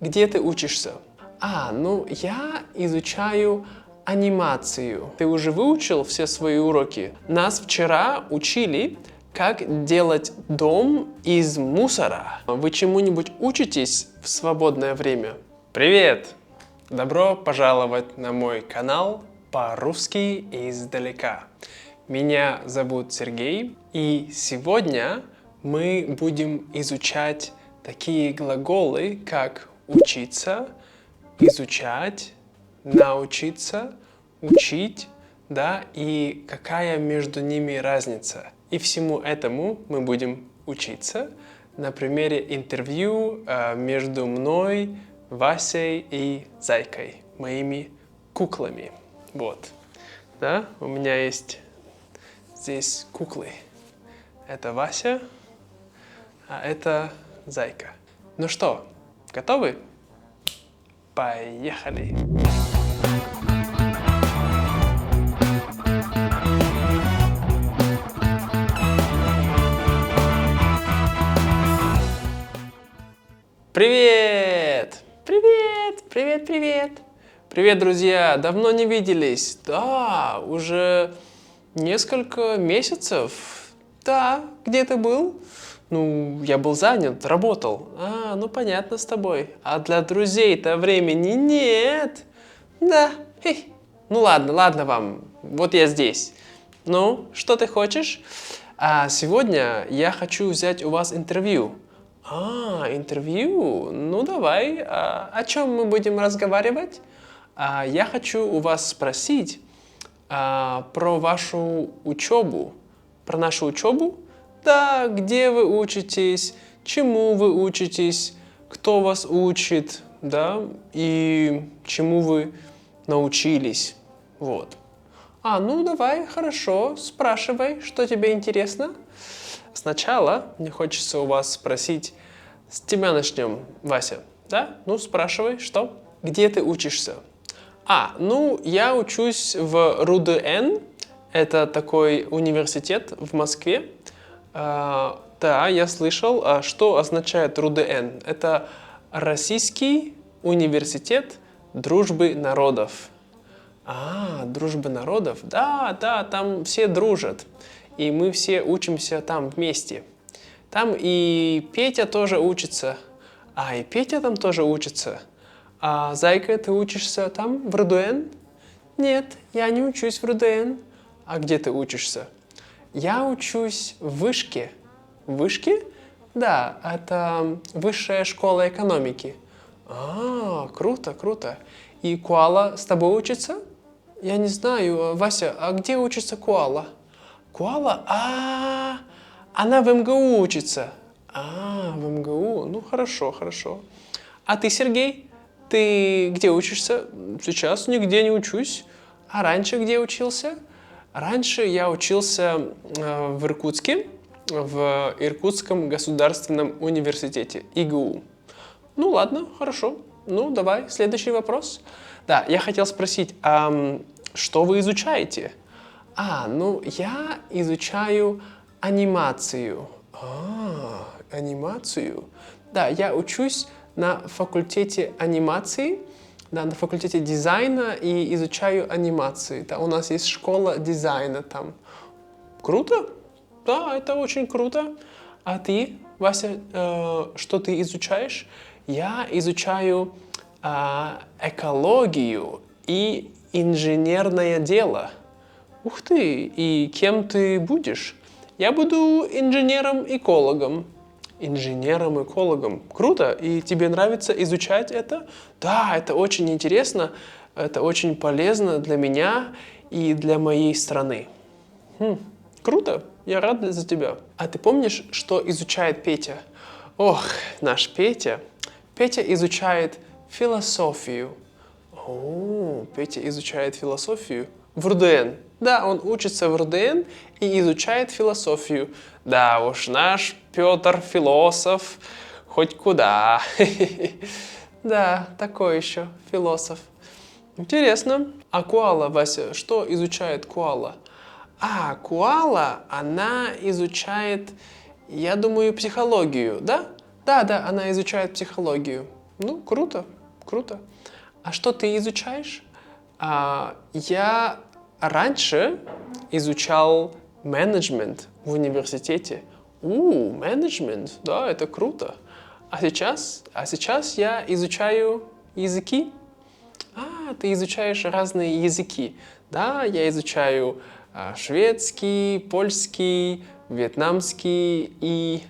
Где ты учишься? Ну я изучаю анимацию. Ты уже выучил все свои уроки? Нас вчера учили, как делать дом из мусора. Вы чему-нибудь учитесь в свободное время? Привет! Добро пожаловать на мой канал по-русски издалека. Меня зовут Сергей, и сегодня мы будем изучать такие глаголы, как учиться, изучать, научиться, учить, да, и какая между ними разница. И всему этому мы будем учиться на примере интервью между мной, Васей и Зайкой, моими куклами. Вот, да, у меня есть здесь куклы. Это Вася, а это Зайка. Ну что, готовы? Поехали! Привет! Привет! Привет, привет! Привет, друзья! Давно не виделись. Да, уже несколько месяцев. Да, где ты был? Ну, я был занят, работал. Ну понятно с тобой. А для друзей-то времени нет. Да. Ну ладно вам. Вот я здесь. Ну, что ты хочешь? Сегодня я хочу взять у вас интервью. Интервью? Ну давай. О чем мы будем разговаривать? Я хочу у вас спросить про вашу учебу. Про нашу учебу? Да, где вы учитесь, чему вы учитесь, кто вас учит, да, и чему вы научились. Вот. Ну давай, хорошо, спрашивай, что тебе интересно. Сначала мне хочется у вас спросить, с тебя начнем, Вася, да? Ну, спрашивай, что? Где ты учишься? Ну, я учусь в РУДН, это такой университет в Москве. Да, я слышал, что означает РУДН. Это Российский университет дружбы народов. Дружбы народов? Да, там все дружат. И мы все учимся там вместе. Там и Петя тоже учится. И Петя там тоже учится. Зайка, ты учишься там, в РУДН? Нет, я не учусь в РУДН. А где ты учишься? Я учусь в вышке. В вышке? Да, это высшая школа экономики. Круто. И Куала с тобой учится? Я не знаю, Вася, а где учится Куала? Куала? Она в МГУ учится. В МГУ? Ну, хорошо. А ты, Сергей, ты где учишься? Сейчас нигде не учусь. А раньше где учился? Раньше я учился в Иркутске, в Иркутском государственном университете, ИГУ. Ну ладно, хорошо. Ну давай, следующий вопрос. Да, я хотел спросить, что вы изучаете? Ну я изучаю анимацию. Анимацию? Да, я учусь на факультете анимации. Да, на факультете дизайна и изучаю анимации. Да, у нас есть школа дизайна там. Круто? Да, это очень круто. А ты, Вася, что ты изучаешь? Я изучаю экологию и инженерное дело. Ух ты, и кем ты будешь? Я буду инженером-экологом. Инженером-экологом. Круто. И тебе нравится изучать это? Да, это очень интересно. Это очень полезно для меня и для моей страны. Круто. Я рад за тебя. А ты помнишь, что изучает Петя? Наш Петя. Петя изучает философию. Петя изучает философию в РУДН. Да, он учится в РУДН и изучает философию. Да уж, наш Петр философ хоть куда. Да, такой еще философ. Интересно. А Куала, Вася, что изучает Куала? Куала, она изучает, я думаю, психологию, да? Да, она изучает психологию. Ну, круто, круто. А что ты изучаешь? Я раньше изучал менеджмент в университете. Менеджмент, да, это круто. А сейчас я изучаю языки. Ты изучаешь разные языки. Да, я изучаю шведский, польский, вьетнамский и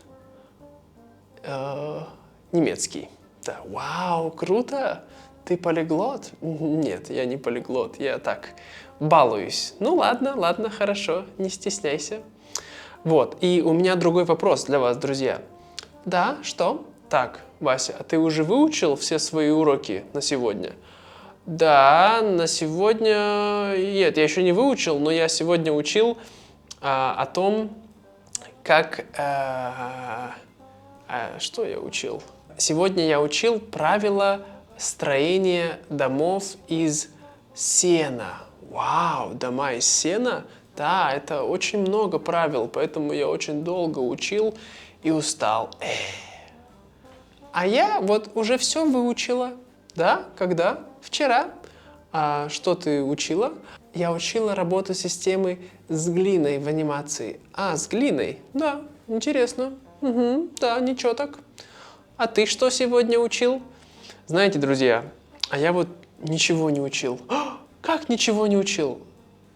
немецкий. Да, вау, круто! Ты полиглот? Нет, я не полиглот, я так балуюсь. Ну ладно, ладно, хорошо, не стесняйся. Вот, и у меня другой вопрос для вас, друзья. Да, что? Так, Вася, а ты уже выучил все свои уроки на сегодня? Да, на сегодня... Нет, я еще не выучил, но я сегодня учил о том, как... что я учил? Сегодня я учил правила строения домов из сена. Вау, дома из сена? Да, это очень много правил, поэтому я очень долго учил и устал. А я вот уже все выучила. Да, когда? Вчера. А что ты учила? Я учила работу системы с глиной в анимации. С глиной? Да, интересно. Угу, да, ничего так. А ты что сегодня учил? Знаете, друзья, а я вот ничего не учил. Как ничего не учил?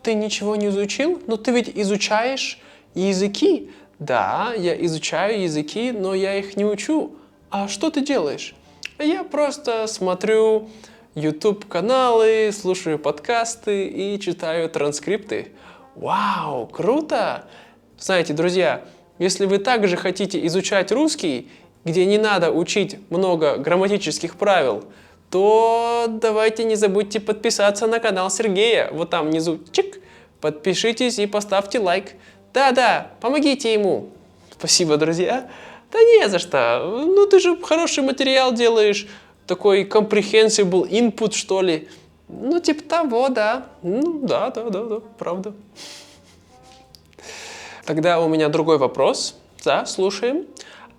Ты ничего не изучил? Но ты ведь изучаешь языки. Да, я изучаю языки, но я их не учу. А что ты делаешь? Я просто смотрю YouTube-каналы, слушаю подкасты и читаю транскрипты. Вау, круто! Знаете, друзья, если вы также хотите изучать русский, где не надо учить много грамматических правил, то давайте не забудьте подписаться на канал Сергея. Вот там внизу, чик, подпишитесь и поставьте лайк. Да-да, помогите ему. Спасибо, друзья. Да не за что. Ну, ты же хороший материал делаешь. Такой comprehensible input, что ли. Ну, типа того, да. Ну, да, правда. Тогда у меня другой вопрос. Да, слушаем.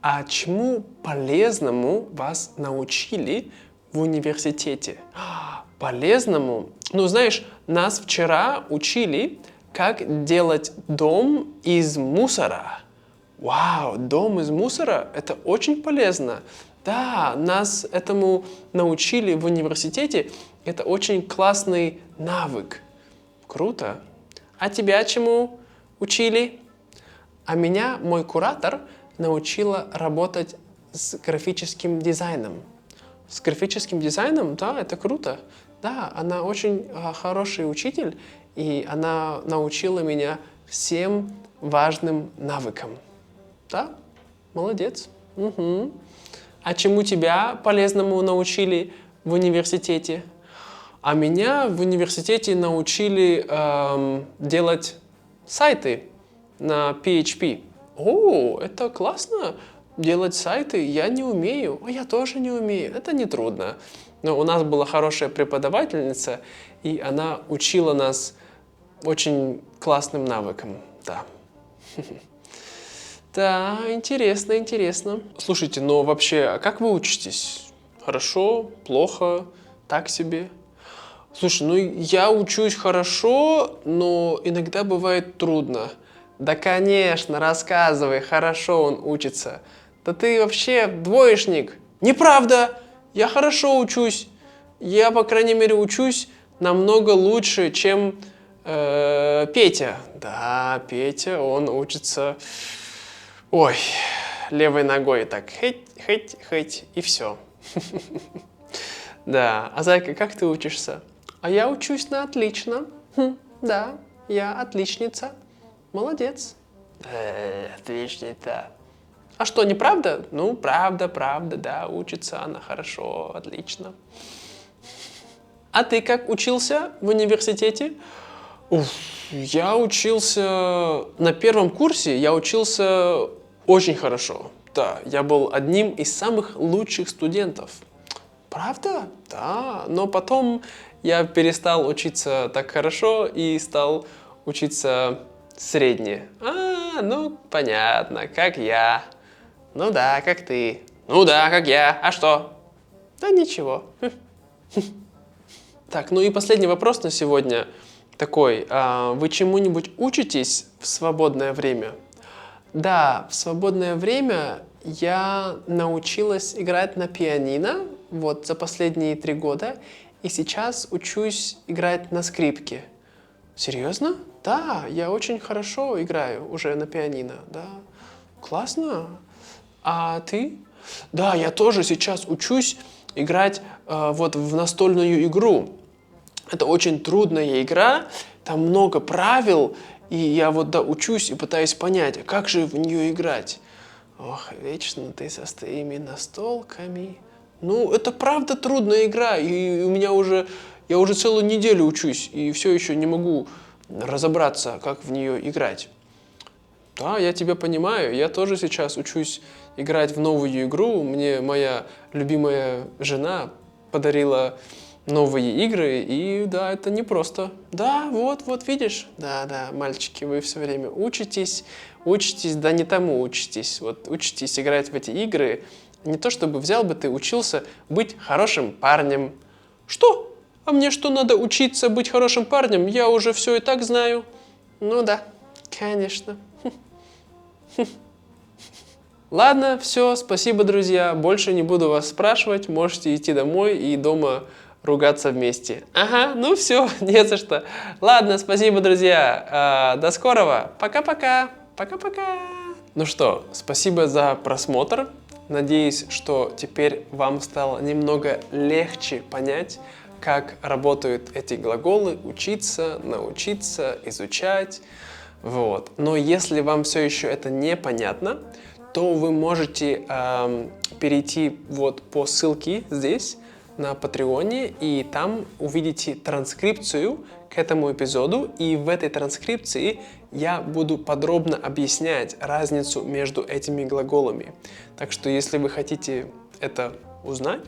А чему полезному вас научили в университете? Полезному? Ну, знаешь, нас вчера учили, как делать дом из мусора. Вау, дом из мусора? Это очень полезно. Да, нас этому научили в университете. Это очень классный навык. Круто. А тебя чему учили? А меня мой куратор научила работать с графическим дизайном. С графическим дизайном, да, это круто. Да, она очень хороший учитель, и она научила меня всем важным навыкам. Да, молодец. Угу. А чему тебя полезному научили в университете? А меня в университете научили делать сайты на PHP. О, это классно. Делать сайты я не умею. Я тоже не умею. Это не трудно. Но у нас была хорошая преподавательница, и она учила нас очень классным навыкам. Да. Да, интересно, интересно. Слушайте, но вообще, а как вы учитесь? Хорошо, плохо, так себе? Слушай, ну я учусь хорошо, но иногда бывает трудно. Да, конечно, рассказывай, хорошо он учится. Да ты вообще двоечник. Неправда, я хорошо учусь. Я, по крайней мере, учусь намного лучше, чем Петя. Да, Петя, он учится... Ой, левой ногой так, хыть, и все. Да, а Зайка, как ты учишься? А я учусь на отлично. Да, я отличница. Молодец. Отличница. А что, неправда? Ну, правда, да, учится она хорошо, отлично. А ты как учился в университете? Я учился на первом курсе, я учился очень хорошо. Да, я был одним из самых лучших студентов. Правда? Да, но потом я перестал учиться так хорошо и стал учиться средне. Ну, понятно, как я. Ну да, как ты. Ну да, как я. А что? Да ничего. Так, ну и последний вопрос на сегодня такой. Вы чему-нибудь учитесь в свободное время? Да, в свободное время я научилась играть на пианино вот за последние 3 года, и сейчас учусь играть на скрипке. Серьезно? Да, я очень хорошо играю уже на пианино, да. Классно. А ты? Да, я тоже сейчас учусь играть вот в настольную игру. Это очень трудная игра, там много правил, и я вот да, учусь и пытаюсь понять, а как же в нее играть. Ох, вечно ты со своими настолками. Ну, это правда трудная игра, и я уже целую неделю учусь, и все еще не могу разобраться, как в нее играть. Да, я тебя понимаю, я тоже сейчас учусь играть в новую игру. Мне моя любимая жена подарила новые игры, и да, это непросто. Да, вот видишь, да, мальчики, вы все время учитесь, да не тому учитесь. Вот учитесь играть в эти игры, не то чтобы взял бы ты, учился быть хорошим парнем. Что? А мне что, надо учиться быть хорошим парнем? Я уже все и так знаю. Ну да, конечно. Ладно, все, спасибо, друзья. Больше не буду вас спрашивать. Можете идти домой и дома ругаться вместе. Ага, ну все, не за что. Ладно, спасибо, друзья. До скорого. Пока-пока. Пока-пока. Ну что, спасибо за просмотр. Надеюсь, что теперь вам стало немного легче понять, как работают эти глаголы, учиться, научиться, изучать. Вот. Но если вам все еще это непонятно, то вы можете перейти вот по ссылке здесь на Патреоне, и там увидите транскрипцию к этому эпизоду, и в этой транскрипции я буду подробно объяснять разницу между этими глаголами. Так что если вы хотите это узнать,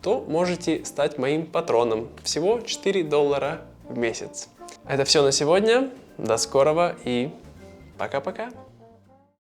то можете стать моим патроном. Всего $4 в месяц. Это все на сегодня. До скорого и пока-пока.